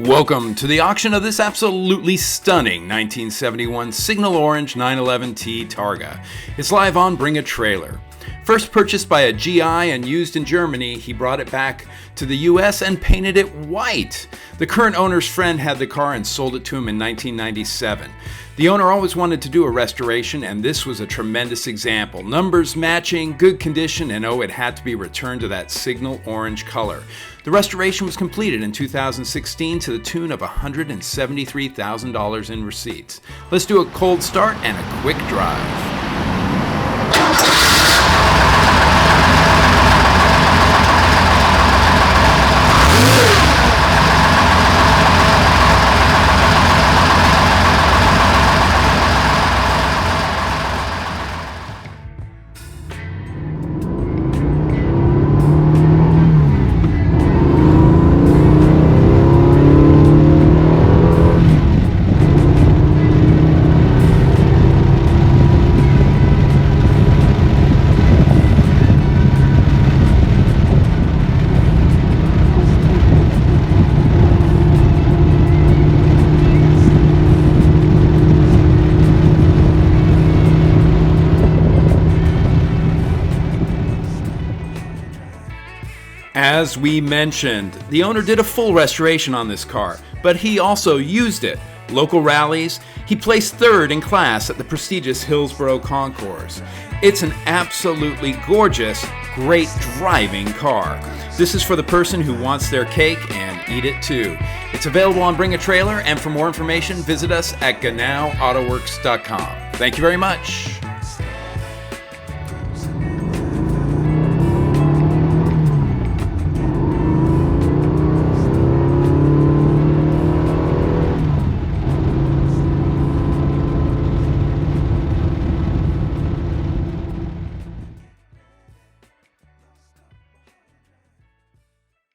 Welcome to the auction of this absolutely stunning 1971 Signal Orange 911T Targa. It's live on Bring a Trailer. First purchased by a GI and used in Germany, he brought it back to the US and painted it white. The current owner's friend had the car and sold it to him in 1997. The owner always wanted to do a restoration, and this was a tremendous example. Numbers matching, good condition, and it had to be returned to that signal orange color. The restoration was completed in 2016 to the tune of $173,000 in receipts. Let's do a cold start and a quick drive. As we mentioned, the owner did a full restoration on this car, but he also used it. Local rallies, he placed third in class at the prestigious Hillsborough Concours. It's an absolutely gorgeous, great driving car. This is for the person who wants their cake and eat it too. It's available on Bring a Trailer, and for more information, visit us at GenauAutowerks.com. Thank you very much.